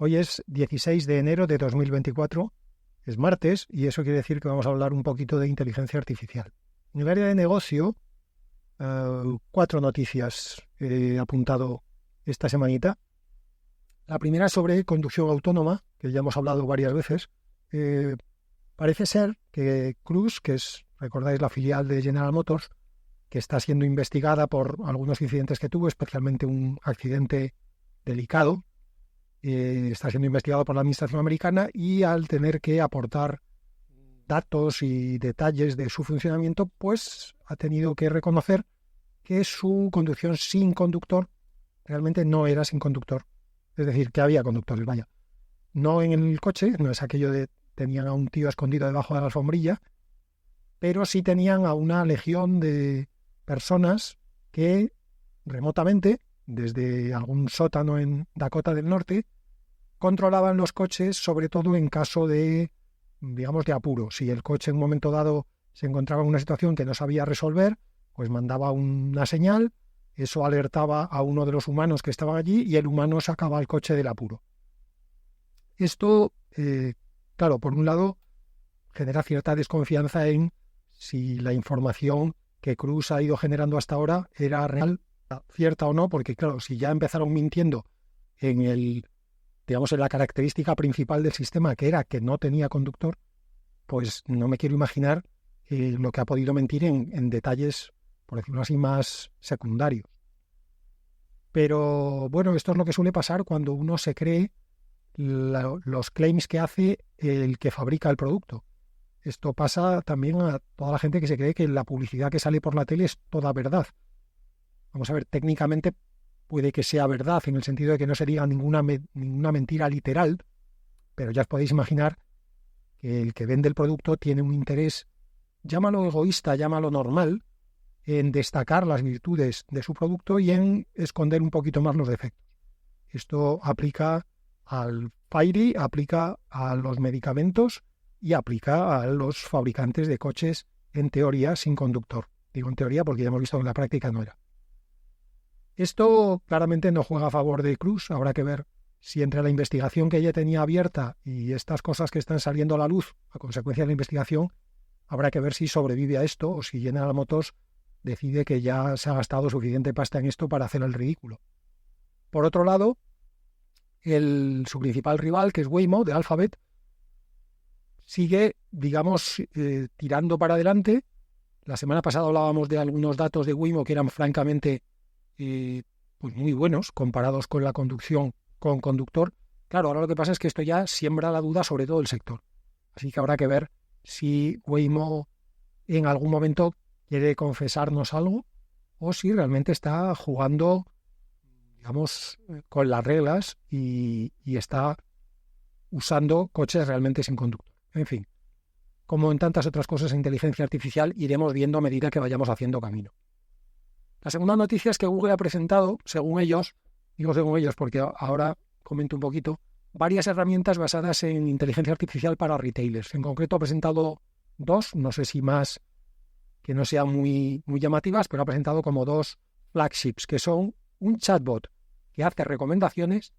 Hoy es 16 de enero de 2024, es martes, y eso quiere decir que vamos a hablar un poquito de inteligencia artificial. En el área de negocio, 4 noticias he apuntado esta semanita. La primera es sobre conducción autónoma, que ya hemos hablado varias veces. Parece ser que Cruise, que es, recordáis, la filial de General Motors, que está siendo investigada por algunos incidentes que tuvo, especialmente un accidente delicado, está siendo investigado por la administración americana, y al tener que aportar datos y detalles de su funcionamiento, pues ha tenido que reconocer que su conducción sin conductor realmente no era sin conductor. Es decir, que había conductores, vaya. No en el coche, no es aquello de tenían a un tío escondido debajo de la alfombrilla, pero sí tenían a una legión de personas que remotamente, desde algún sótano en Dakota del Norte, controlaban los coches, sobre todo en caso de, digamos, de apuro. Si el coche en un momento dado se encontraba en una situación que no sabía resolver, pues mandaba una señal, eso alertaba a uno de los humanos que estaban allí y el humano sacaba el coche del apuro. Esto, claro, por un lado, genera cierta desconfianza en si la información que Cruise ha ido generando hasta ahora era real, cierta o no, porque claro, si ya empezaron mintiendo en la característica principal del sistema, que era que no tenía conductor, pues no me quiero imaginar lo que ha podido mentir en detalles, por decirlo así, más secundarios. Pero bueno, esto es lo que suele pasar cuando uno se cree los claims que hace el que fabrica el producto. Esto pasa también a toda la gente que se cree que la publicidad que sale por la tele es toda verdad. Vamos a ver, técnicamente puede que sea verdad en el sentido de que no se diga ninguna mentira literal, pero ya os podéis imaginar que el que vende el producto tiene un interés, llámalo egoísta, llámalo normal, en destacar las virtudes de su producto y en esconder un poquito más los defectos. Esto aplica al Fairy, aplica a los medicamentos y aplica a los fabricantes de coches, en teoría, sin conductor. Digo en teoría porque ya hemos visto que en la práctica no era. Esto claramente no juega a favor de Cruise. Habrá que ver si entre la investigación que ella tenía abierta y estas cosas que están saliendo a la luz a consecuencia de la investigación, habrá que ver si sobrevive a esto o si General Motors decide que ya se ha gastado suficiente pasta en esto para hacer el ridículo. Por otro lado, su principal rival, que es Waymo, de Alphabet, sigue, digamos, tirando para adelante. La semana pasada hablábamos de algunos datos de Waymo que eran francamente pues muy buenos comparados con la conducción con conductor. Claro, ahora lo que pasa es que esto ya siembra la duda sobre todo el sector. Así que habrá que ver si Waymo en algún momento quiere confesarnos algo o si realmente está jugando, digamos, con las reglas y está usando coches realmente sin conductor. En fin, como en tantas otras cosas en inteligencia artificial, iremos viendo a medida que vayamos haciendo camino. La segunda noticia es que Google ha presentado, según ellos, digo según ellos porque ahora comento un poquito, varias herramientas basadas en inteligencia artificial para retailers. En concreto ha presentado 2, no sé si más que no sean muy llamativas, pero ha presentado como 2 flagships, que son un chatbot que hace recomendaciones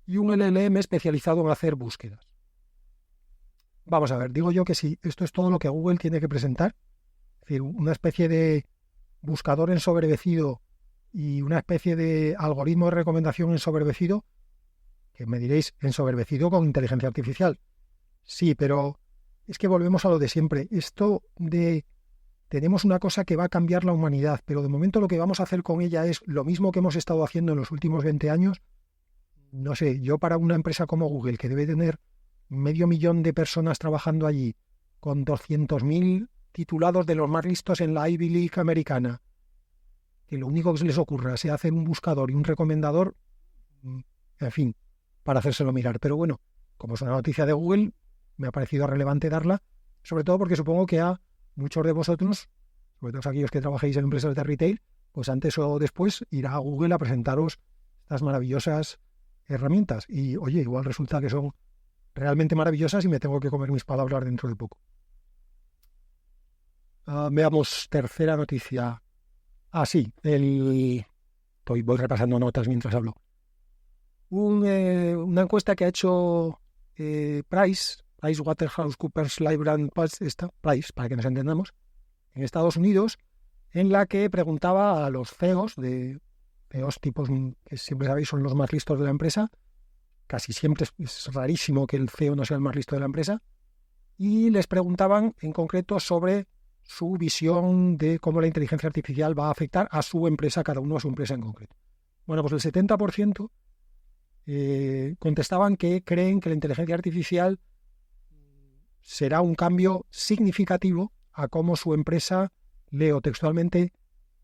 y un LLM especializado en hacer búsquedas. Vamos a ver, digo yo que si esto es todo lo que Google tiene que presentar, es decir, una especie de buscador ensoberbecido y una especie de algoritmo de recomendación ensoberbecido, que me diréis, ensoberbecido con inteligencia artificial. Sí, pero es que volvemos a lo de siempre. Esto de tenemos una cosa que va a cambiar la humanidad, pero de momento lo que vamos a hacer con ella es lo mismo que hemos estado haciendo en los últimos 20 años. No sé, yo para una empresa como Google, que debe tener 500.000 de personas trabajando allí, con 200.000 titulados de los más listos en la Ivy League americana, que lo único que se les ocurra sea hacer un buscador y un recomendador, en fin, para hacérselo mirar. Pero bueno, como es una noticia de Google, me ha parecido relevante darla, sobre todo porque supongo que a muchos de vosotros, sobre todo aquellos que trabajéis en empresas de retail, pues antes o después irá a Google a presentaros estas maravillosas herramientas. Y oye, igual resulta que son realmente maravillosas y me tengo que comer mis palabras dentro de poco. Veamos, tercera noticia. Sí, voy repasando notas mientras hablo. una encuesta que ha hecho PricewaterhouseCoopers Lybrand Price, para que nos entendamos, en Estados Unidos, en la que preguntaba a los CEOs CEOs tipos que siempre sabéis son los más listos de la empresa. Casi siempre es rarísimo que el CEO no sea el más listo de la empresa. Y les preguntaban en concreto sobre su visión de cómo la inteligencia artificial va a afectar a su empresa, cada uno a su empresa en concreto. Bueno, pues el 70% contestaban que creen que la inteligencia artificial será un cambio significativo a cómo su empresa, leo textualmente,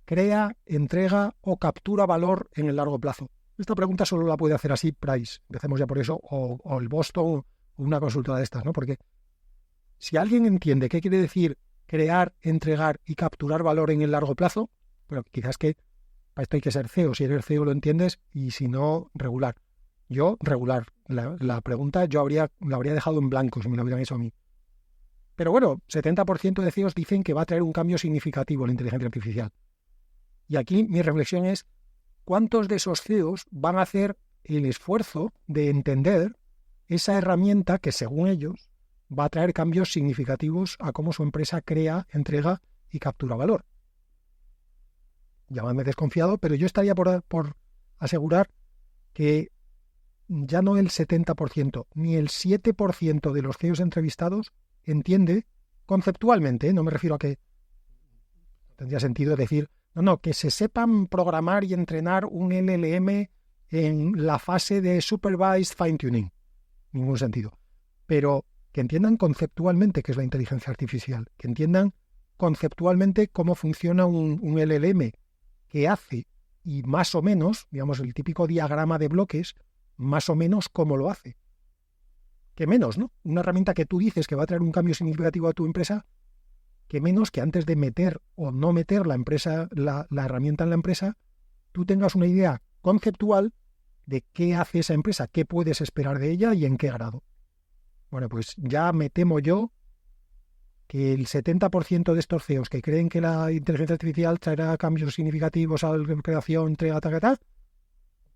crea, entrega o captura valor en el largo plazo. Esta pregunta solo la puede hacer así Price, empecemos ya por eso, o el Boston, o una consultora de estas, ¿no? Porque si alguien entiende qué quiere decir crear, entregar y capturar valor en el largo plazo, bueno, quizás que para esto hay que ser CEO, si eres CEO lo entiendes, y si no, regular. Yo, regular. La pregunta la habría dejado en blanco si me lo hubieran hecho a mí. Pero bueno, 70% de CEOs dicen que va a traer un cambio significativo en la inteligencia artificial. Y aquí mi reflexión es, ¿cuántos de esos CEOs van a hacer el esfuerzo de entender esa herramienta que, según ellos, va a traer cambios significativos a cómo su empresa crea, entrega y captura valor? Llámame desconfiado, pero yo estaría por asegurar que ya no el 70%, ni el 7% de los CEOs entrevistados entiende conceptualmente, no me refiero a que tendría sentido decir, no, que se sepan programar y entrenar un LLM en la fase de Supervised Fine Tuning. Ningún sentido. Pero que entiendan conceptualmente qué es la inteligencia artificial, que entiendan conceptualmente cómo funciona un LLM, que hace y más o menos, digamos, el típico diagrama de bloques, más o menos cómo lo hace. Que menos, ¿no? Una herramienta que tú dices que va a traer un cambio significativo a tu empresa, que menos que antes de meter o no meter la herramienta en la empresa, tú tengas una idea conceptual de qué hace esa empresa, qué puedes esperar de ella y en qué grado. Bueno, pues ya me temo yo que el 70% de estos CEOs que creen que la inteligencia artificial traerá cambios significativos a la creación, entrega,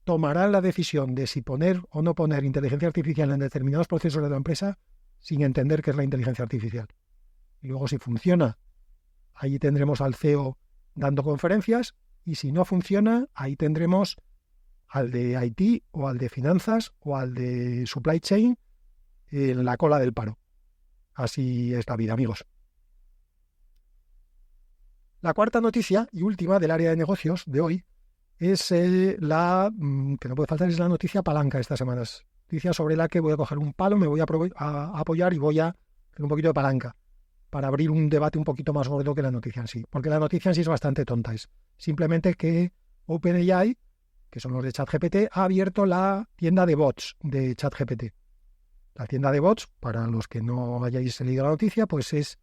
tomarán la decisión de si poner o no poner inteligencia artificial en determinados procesos de la empresa sin entender qué es la inteligencia artificial. Y luego, si funciona, ahí tendremos al CEO dando conferencias, y si no funciona, ahí tendremos al de IT o al de finanzas o al de supply chain en la cola del paro. Así es la vida, amigos. La cuarta noticia y última del área de negocios de hoy es que no puede faltar, es la noticia palanca de estas semanas. Noticia sobre la que voy a coger un palo, me voy a apoyar y voy a hacer un poquito de palanca para abrir un debate un poquito más gordo que la noticia en sí. Porque la noticia en sí es bastante tonta. Es simplemente que OpenAI, que son los de ChatGPT, ha abierto la tienda de bots de ChatGPT. La tienda de bots, para los que no hayáis leído la noticia, pues es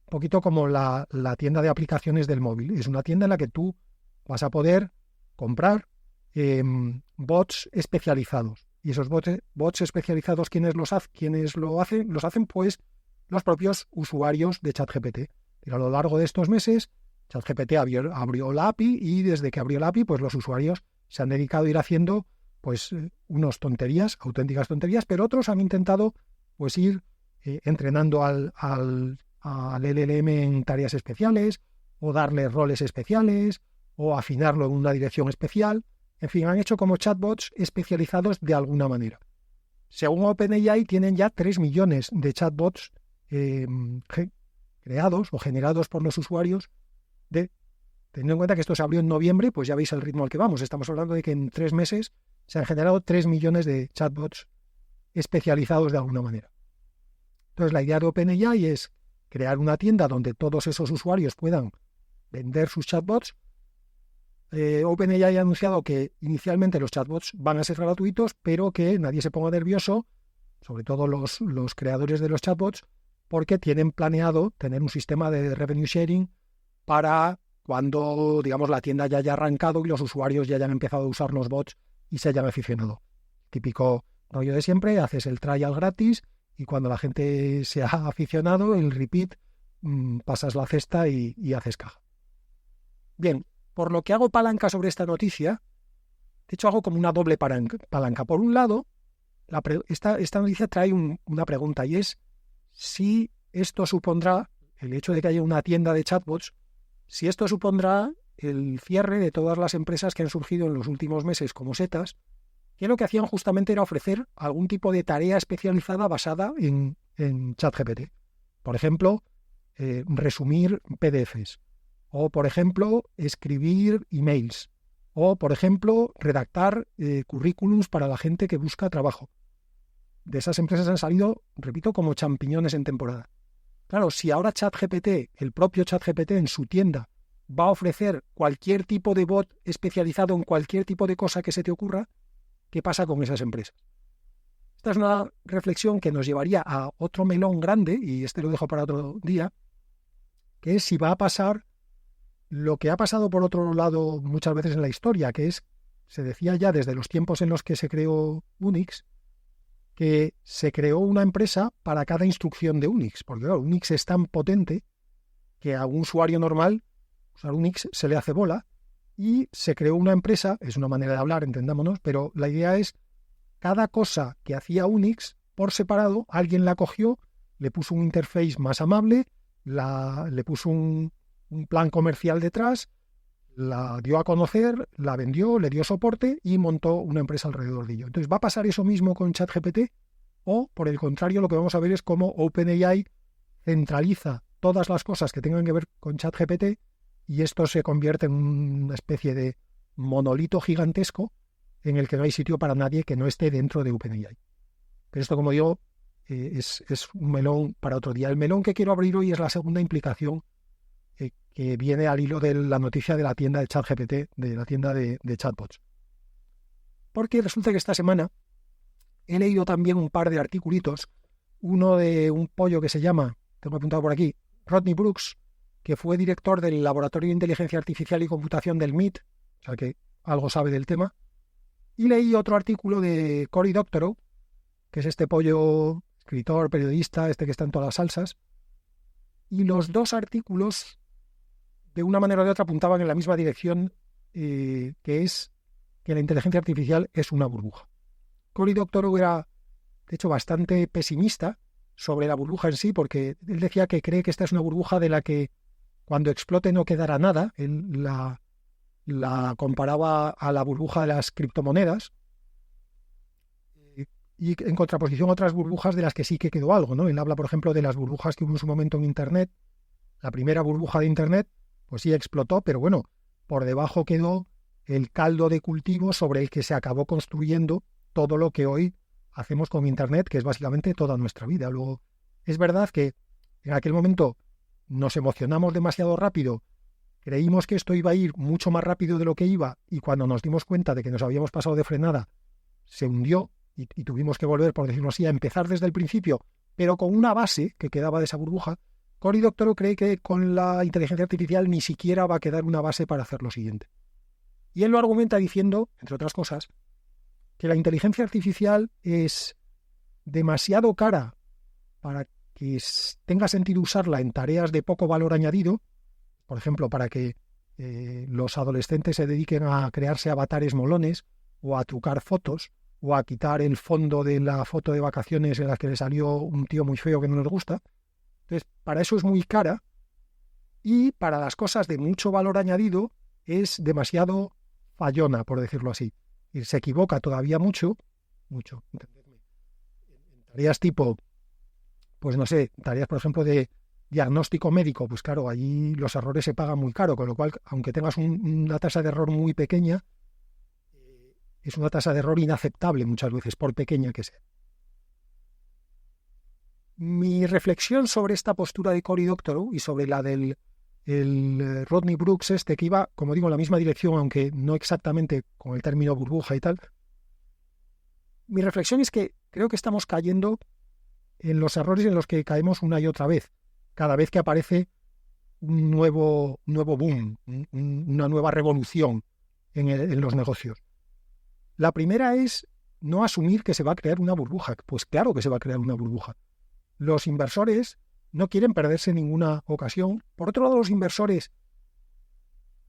un poquito como la tienda de aplicaciones del móvil. Es una tienda en la que tú vas a poder comprar bots especializados. Y esos bots especializados, ¿quiénes lo hacen? Los hacen pues los propios usuarios de ChatGPT. Y a lo largo de estos meses, ChatGPT abrió la API, y desde que abrió la API, pues los usuarios se han dedicado a ir haciendo pues unos tonterías, auténticas tonterías, pero otros han intentado pues ir entrenando al LLM en tareas especiales, o darle roles especiales, o afinarlo en una dirección especial. En fin, han hecho como chatbots especializados de alguna manera. Según OpenAI, tienen ya 3 millones de chatbots creados o generados por los usuarios. Teniendo en cuenta que esto se abrió en noviembre, pues ya veis el ritmo al que vamos. Estamos hablando de que en 3 meses se han generado 3 millones de chatbots especializados de alguna manera. Entonces, la idea de OpenAI es crear una tienda donde todos esos usuarios puedan vender sus chatbots. OpenAI ha anunciado que inicialmente los chatbots van a ser gratuitos, pero que nadie se ponga nervioso, sobre todo los creadores de los chatbots, porque tienen planeado tener un sistema de revenue sharing para cuando, digamos, la tienda ya haya arrancado y los usuarios ya hayan empezado a usar los bots y se hayan aficionado. Típico rollo de siempre, haces el trial gratis y cuando la gente se ha aficionado, el repeat, pasas la cesta y haces caja. Bien, por lo que hago palanca sobre esta noticia, De hecho, hago como una doble palanca. Por un lado, esta noticia trae una pregunta, y es si esto supondrá, el hecho de que haya una tienda de chatbots, si esto supondrá el cierre de todas las empresas que han surgido en los últimos meses como setas, que lo que hacían justamente era ofrecer algún tipo de tarea especializada basada en ChatGPT. Por ejemplo, resumir PDFs, o por ejemplo, escribir emails, o por ejemplo, redactar currículums para la gente que busca trabajo. De esas empresas han salido, repito, como champiñones en temporada. Claro, si ahora ChatGPT, el propio ChatGPT en su tienda, va a ofrecer cualquier tipo de bot especializado en cualquier tipo de cosa que se te ocurra, ¿qué pasa con esas empresas? Esta es una reflexión que nos llevaría a otro melón grande, y este lo dejo para otro día, que es si va a pasar lo que ha pasado por otro lado muchas veces en la historia, que es, se decía ya desde los tiempos en los que se creó Unix, que se creó una empresa para cada instrucción de Unix, porque claro, Unix es tan potente que a un usuario normal usar Unix se le hace bola, y se creó una empresa, es una manera de hablar, entendámonos, pero la idea es cada cosa que hacía Unix por separado, alguien la cogió, le puso un interface más amable, le puso un plan comercial detrás, la dio a conocer, la vendió, le dio soporte y montó una empresa alrededor de ello. Entonces, ¿va a pasar eso mismo con ChatGPT? O, por el contrario, lo que vamos a ver es cómo OpenAI centraliza todas las cosas que tengan que ver con ChatGPT, y esto se convierte en una especie de monolito gigantesco en el que no hay sitio para nadie que no esté dentro de OpenAI. Pero esto, como digo, es un melón para otro día. El melón que quiero abrir hoy es la segunda implicación que viene al hilo de la noticia de la tienda de ChatGPT, de la tienda de chatbots. Porque resulta que esta semana he leído también un par de articulitos, uno de un pollo que se llama, tengo apuntado por aquí, Rodney Brooks, que fue director del Laboratorio de Inteligencia Artificial y Computación del MIT, o sea que algo sabe del tema, y leí otro artículo de Cory Doctorow, que es este pollo, escritor, periodista, que está en todas las salsas, y los dos artículos, de una manera o de otra, apuntaban en la misma dirección, que es que la inteligencia artificial es una burbuja. Cory Doctorow era, de hecho, bastante pesimista sobre la burbuja en sí, porque él decía que cree que esta es una burbuja de la que cuando explote no quedará nada. Él la comparaba a la burbuja de las criptomonedas, y en contraposición a otras burbujas de las que sí que quedó algo, ¿no? Él habla, por ejemplo, de las burbujas que hubo en su momento en Internet. La primera burbuja de Internet, pues sí explotó, pero bueno, por debajo quedó el caldo de cultivo sobre el que se acabó construyendo todo lo que hoy hacemos con Internet, que es básicamente toda nuestra vida. Luego, es verdad que en aquel momento nos emocionamos demasiado rápido, creímos que esto iba a ir mucho más rápido de lo que iba, y cuando nos dimos cuenta de que nos habíamos pasado de frenada, se hundió y tuvimos que volver, por decirlo así, a empezar desde el principio, pero con una base que quedaba de esa burbuja. Cory Doctorow cree que con la inteligencia artificial ni siquiera va a quedar una base para hacer lo siguiente. Y él lo argumenta diciendo, entre otras cosas, que la inteligencia artificial es demasiado cara para que tenga sentido usarla en tareas de poco valor añadido, por ejemplo, para que los adolescentes se dediquen a crearse avatares molones, o a trucar fotos, o a quitar el fondo de la foto de vacaciones en la que le salió un tío muy feo que no nos gusta. Entonces, para eso es muy cara, y para las cosas de mucho valor añadido es demasiado fallona, por decirlo así. Y se equivoca todavía mucho, entendedme, en tareas tipo, pues no sé, tareas, por ejemplo, de diagnóstico médico, pues claro, allí los errores se pagan muy caro, con lo cual, aunque tengas una tasa de error muy pequeña, es una tasa de error inaceptable muchas veces, por pequeña que sea. Mi reflexión sobre esta postura de Cory Doctorow y sobre la del Rodney Brooks, que iba, como digo, en la misma dirección, aunque no exactamente con el término burbuja y tal, mi reflexión es que creo que estamos cayendo en los errores en los que caemos una y otra vez, cada vez que aparece un nuevo boom, una nueva revolución en los negocios. La primera es no asumir que se va a crear una burbuja. Pues claro que se va a crear una burbuja. Los inversores no quieren perderse ninguna ocasión. Por otro lado, los inversores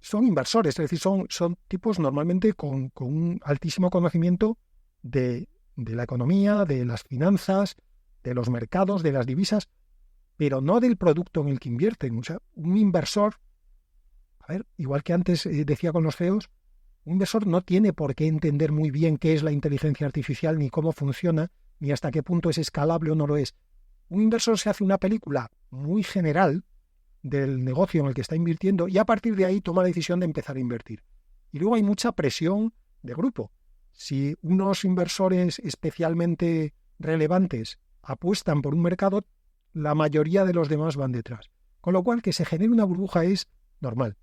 son inversores, es decir, son tipos normalmente con un altísimo conocimiento de la economía, de las finanzas, de los mercados, de las divisas, pero no del producto en el que invierten. O sea, un inversor, a ver, igual que antes decía con los CEOs, un inversor no tiene por qué entender muy bien qué es la inteligencia artificial, ni cómo funciona, ni hasta qué punto es escalable o no lo es. Un inversor se hace una película muy general del negocio en el que está invirtiendo y a partir de ahí toma la decisión de empezar a invertir. Y luego hay mucha presión de grupo. Si unos inversores especialmente relevantes apuestan por un mercado, la mayoría de los demás van detrás. Con lo cual, que se genere una burbuja es normal.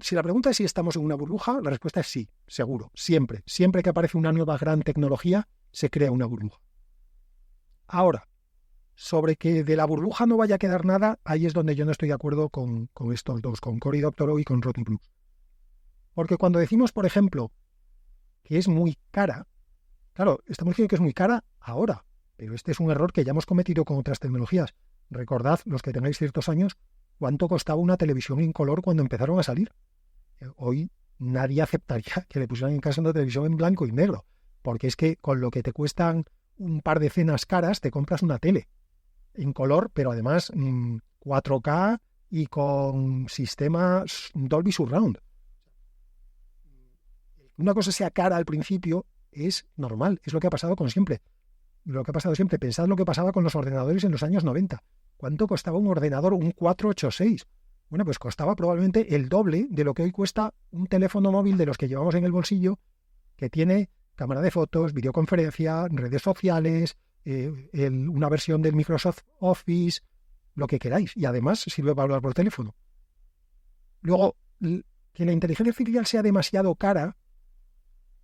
Si la pregunta es si estamos en una burbuja, la respuesta es sí, seguro, siempre. Siempre que aparece una nueva gran tecnología, se crea una burbuja. Ahora, sobre que de la burbuja no vaya a quedar nada, ahí es donde yo no estoy de acuerdo con estos dos, con Cory Doctorow y con Rottenblum. Porque cuando decimos, por ejemplo, que es muy cara, claro, estamos diciendo que es muy cara ahora, pero este es un error que ya hemos cometido con otras tecnologías. Recordad, los que tengáis ciertos años, cuánto costaba una televisión en color cuando empezaron a salir. Hoy nadie aceptaría que le pusieran en casa una televisión en blanco y negro, porque es que con lo que te cuestan un par de cenas caras, te compras una tele en color, pero además 4K y con sistema Dolby Surround. Una cosa sea cara al principio es normal, es lo que ha pasado siempre. Pensad lo que pasaba con los ordenadores en los años 90. ¿Cuánto costaba un ordenador, un 486? Bueno, pues costaba probablemente el doble de lo que hoy cuesta un teléfono móvil de los que llevamos en el bolsillo, que tiene cámara de fotos, videoconferencia, redes sociales, una versión del Microsoft Office, lo que queráis. Y además sirve para hablar por teléfono. Luego, que la inteligencia artificial sea demasiado cara,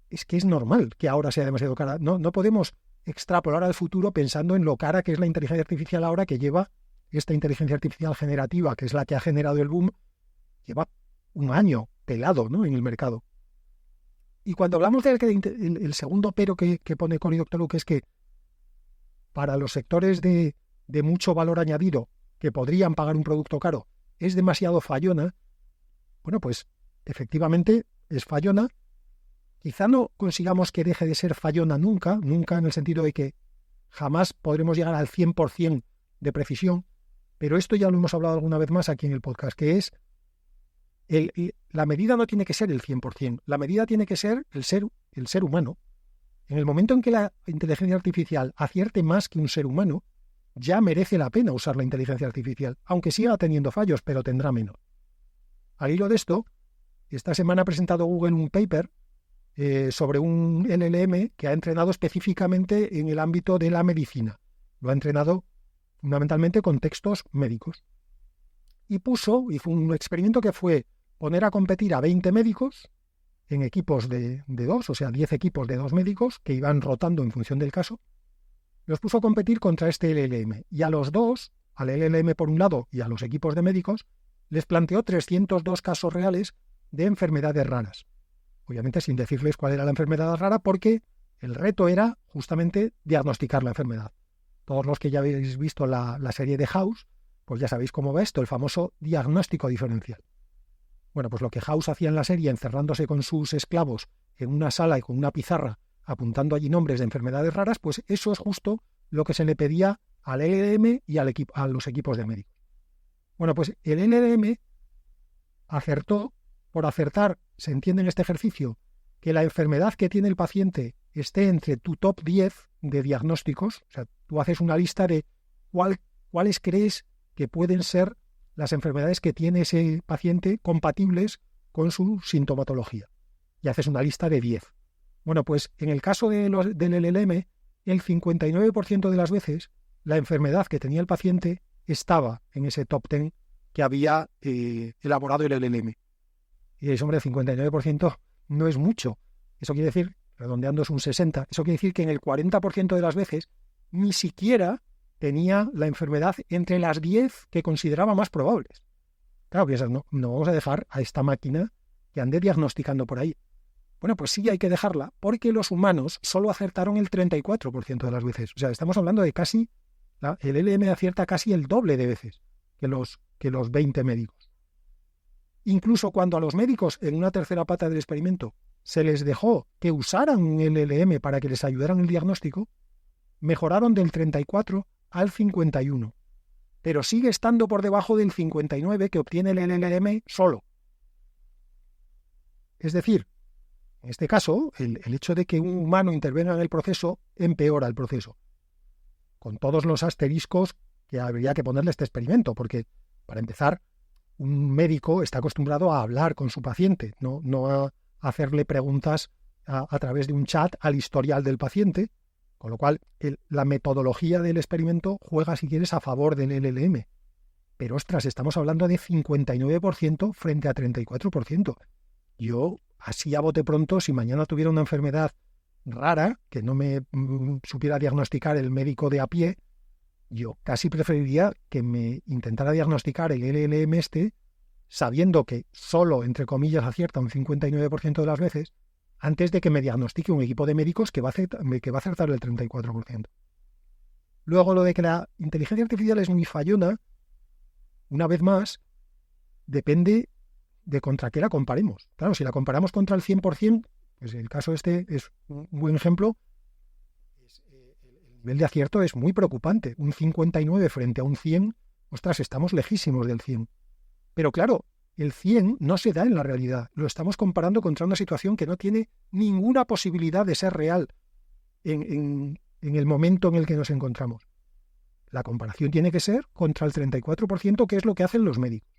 es que es normal que ahora sea demasiado cara. No podemos extrapolar al futuro pensando en lo cara que es la inteligencia artificial ahora, que lleva esta inteligencia artificial generativa, que es la que ha generado el boom, lleva un año pelado, ¿no?, en el mercado. Y cuando hablamos del segundo pero que pone Cory Doctorow, que es que para los sectores de mucho valor añadido que podrían pagar un producto caro es demasiado fallona, bueno, pues efectivamente es fallona. Quizá no consigamos que deje de ser fallona nunca en el sentido de que jamás podremos llegar al 100% de precisión, pero esto ya lo hemos hablado alguna vez más aquí en el podcast, que es la medida no tiene que ser el 100%, la medida tiene que ser el ser humano. En el momento en que la inteligencia artificial acierte más que un ser humano, ya merece la pena usar la inteligencia artificial, aunque siga teniendo fallos, pero tendrá menos. Al hilo de esto, esta semana ha presentado Google un paper sobre un LLM que ha entrenado específicamente en el ámbito de la medicina. Lo ha entrenado fundamentalmente con textos médicos. Y hizo un experimento que fue poner a competir a 20 médicos en equipos de 2, o sea, 10 equipos de 2 médicos que iban rotando en función del caso. Los puso a competir contra este LLM. Y a los dos, al LLM por un lado y a los equipos de médicos, les planteó 302 casos reales de enfermedades raras. Obviamente sin decirles cuál era la enfermedad rara, porque el reto era justamente diagnosticar la enfermedad. Todos los que ya habéis visto la serie de House, pues ya sabéis cómo va esto, el famoso diagnóstico diferencial. Bueno, pues lo que House hacía en la serie, encerrándose con sus esclavos en una sala y con una pizarra, apuntando allí nombres de enfermedades raras, pues eso es justo lo que se le pedía al LLM y a los equipos de médicos. Bueno, pues el LLM acertó. Por acertar, se entiende en este ejercicio que la enfermedad que tiene el paciente esté entre tu top 10 de diagnósticos. O sea, tú haces una lista de cuáles crees que pueden ser las enfermedades que tiene ese paciente compatibles con su sintomatología. Y haces una lista de 10. Bueno, pues en el caso del LLM, el 59% de las veces la enfermedad que tenía el paciente estaba en ese top 10 que había elaborado el LLM. Y es, hombre, el 59% no es mucho. Eso quiere decir, redondeando es un 60%, eso quiere decir que en el 40% de las veces ni siquiera tenía la enfermedad entre las 10 que consideraba más probables. Claro, piensas, no vamos a dejar a esta máquina que ande diagnosticando por ahí. Bueno, pues sí hay que dejarla, porque los humanos solo acertaron el 34% de las veces. O sea, estamos hablando de casi, el LLM acierta casi el doble de veces que los 20 médicos. Incluso cuando a los médicos, en una tercera pata del experimento, se les dejó que usaran un LLM para que les ayudaran en el diagnóstico, mejoraron del 34 al 51, pero sigue estando por debajo del 59 que obtiene el LLM solo. Es decir, en este caso, el hecho de que un humano intervenga en el proceso empeora el proceso, con todos los asteriscos que habría que ponerle a este experimento, porque, para empezar, un médico está acostumbrado a hablar con su paciente, no a hacerle preguntas a través de un chat al historial del paciente, con lo cual la metodología del experimento juega, si quieres, a favor del LLM. Pero, ostras, estamos hablando de 59% frente a 34%. Yo, así a bote pronto, si mañana tuviera una enfermedad rara, que no me supiera diagnosticar el médico de a pie, yo casi preferiría que me intentara diagnosticar el LLM sabiendo que solo, entre comillas, acierta un 59% de las veces, antes de que me diagnostique un equipo de médicos que va a acertar el 34%. Luego, lo de que la inteligencia artificial es muy fallona, una vez más, depende de contra qué la comparemos. Claro, si la comparamos contra el 100%, pues el caso este es un buen ejemplo. El nivel de acierto es muy preocupante. Un 59 frente a un 100, ostras, estamos lejísimos del 100. Pero claro, el 100 no se da en la realidad. Lo estamos comparando contra una situación que no tiene ninguna posibilidad de ser real en el momento en el que nos encontramos. La comparación tiene que ser contra el 34%, que es lo que hacen los médicos.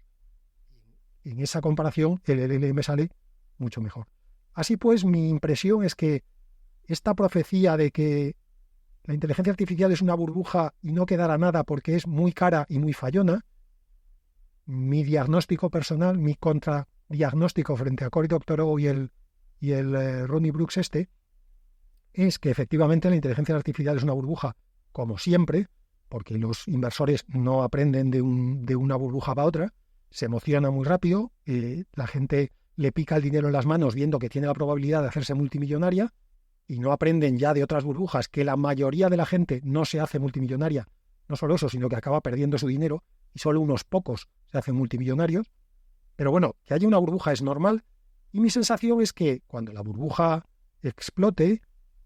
En esa comparación, el LLM sale mucho mejor. Así pues, mi impresión es que esta profecía de que la inteligencia artificial es una burbuja y no quedará nada porque es muy cara y muy fallona, mi diagnóstico personal, mi contradiagnóstico frente a Cory Doctorow y el Ronnie Brooks es que efectivamente la inteligencia artificial es una burbuja, como siempre, porque los inversores no aprenden de una burbuja para otra, se emociona muy rápido, la gente le pica el dinero en las manos viendo que tiene la probabilidad de hacerse multimillonaria y no aprenden ya de otras burbujas que la mayoría de la gente no se hace multimillonaria. No solo eso, sino que acaba perdiendo su dinero y solo unos pocos se hacen multimillonarios. Pero bueno, que haya una burbuja es normal y mi sensación es que cuando la burbuja explote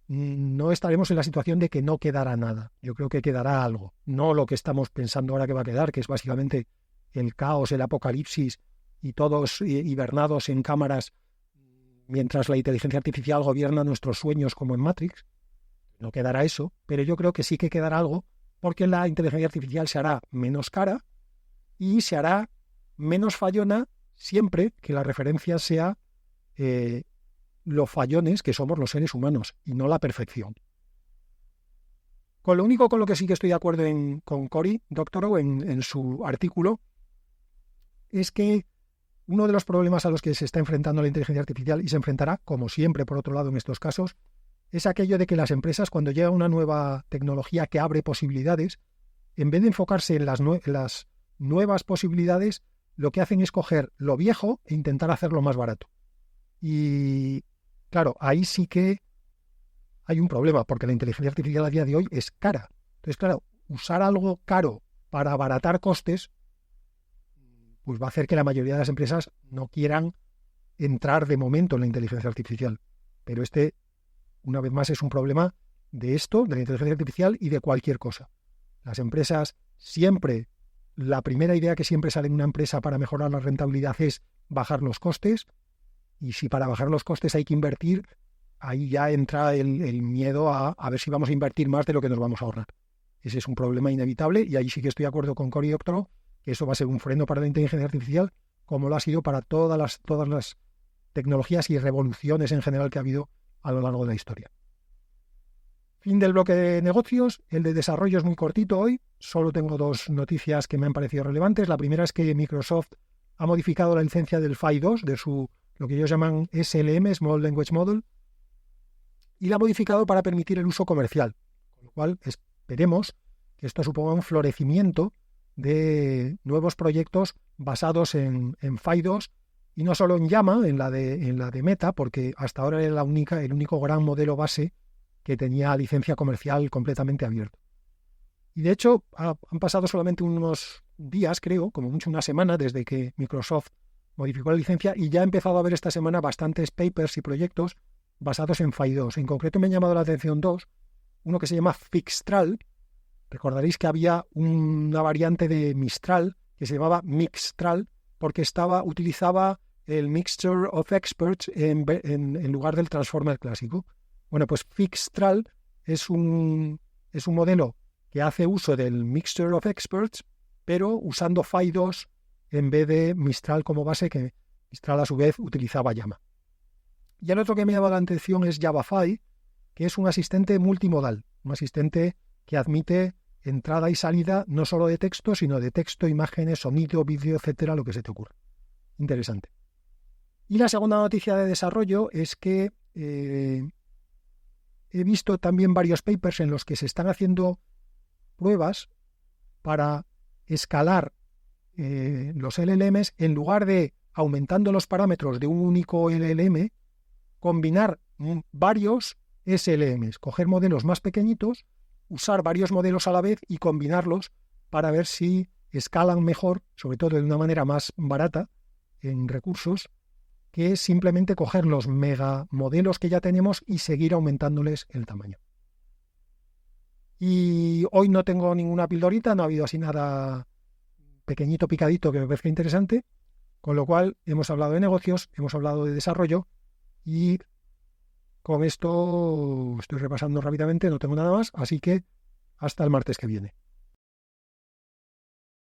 no estaremos en la situación de que no quedará nada. Yo creo que quedará algo. No lo que estamos pensando ahora que va a quedar, que es básicamente el caos, el apocalipsis y todos hibernados en cámaras mientras la inteligencia artificial gobierna nuestros sueños como en Matrix. No quedará eso, pero yo creo que sí que quedará algo porque la inteligencia artificial se hará menos cara y se hará menos fallona siempre que la referencia sea lo fallones que somos los seres humanos y no la perfección. Con lo único con lo que sí que estoy de acuerdo con Cory Doctorow en su artículo es que uno de los problemas a los que se está enfrentando la inteligencia artificial, y se enfrentará, como siempre, por otro lado, en estos casos, es aquello de que las empresas, cuando llega una nueva tecnología que abre posibilidades, en vez de enfocarse en las nuevas posibilidades, lo que hacen es coger lo viejo e intentar hacerlo más barato. Y claro, ahí sí que hay un problema, porque la inteligencia artificial a día de hoy es cara. Entonces, claro, usar algo caro para abaratar costes, pues va a hacer que la mayoría de las empresas no quieran entrar de momento en la inteligencia artificial. Pero una vez más, es un problema de esto, de la inteligencia artificial y de cualquier cosa. Las empresas siempre, la primera idea que siempre sale en una empresa para mejorar la rentabilidad es bajar los costes, y si para bajar los costes hay que invertir, ahí ya entra el miedo a ver si vamos a invertir más de lo que nos vamos a ahorrar. Ese es un problema inevitable y ahí sí que estoy de acuerdo con Cory Doctorow, que eso va a ser un freno para la inteligencia artificial, como lo ha sido para todas las tecnologías y revoluciones en general que ha habido a lo largo de la historia. Fin del bloque de negocios. El de desarrollo es muy cortito hoy. Solo tengo dos noticias que me han parecido relevantes. La primera es que Microsoft ha modificado la licencia del Phi 2, de lo que ellos llaman SLM, Small Language Model, y la ha modificado para permitir el uso comercial. Con lo cual esperemos que esto suponga un florecimiento de nuevos proyectos basados en Phi 2 y no solo en Llama, en la de Meta, porque hasta ahora era el único gran modelo base que tenía licencia comercial completamente abierta. Y de hecho han pasado solamente unos días, creo, como mucho una semana, desde que Microsoft modificó la licencia y ya he empezado a ver esta semana bastantes papers y proyectos basados en Phi2. En concreto me han llamado la atención dos. Uno que se llama Fixtral. Recordaréis que había una variante de Mistral que se llamaba Mixtral porque utilizaba el Mixture of Experts en lugar del Transformer clásico. Bueno, pues Fixtral es un modelo que hace uso del Mixture of Experts, pero usando Phi2 en vez de Mistral como base, que Mistral a su vez utilizaba Llama. Y el otro que me llama la atención es JavaPhi, que es un asistente multimodal, un asistente que admite entrada y salida no solo de texto, sino de texto, imágenes, sonido, vídeo, etcétera, lo que se te ocurra. Interesante. Y la segunda noticia de desarrollo es que he visto también varios papers en los que se están haciendo pruebas para escalar los LLMs en lugar de aumentando los parámetros de un único LLM, combinar varios SLMs, coger modelos más pequeñitos, usar varios modelos a la vez y combinarlos para ver si escalan mejor, sobre todo de una manera más barata en recursos, que simplemente coger los mega modelos que ya tenemos y seguir aumentándoles el tamaño. Y hoy no tengo ninguna pildorita, no ha habido así nada pequeñito, picadito que me parezca interesante, con lo cual hemos hablado de negocios, hemos hablado de desarrollo y con esto estoy repasando rápidamente, no tengo nada más, así que hasta el martes que viene.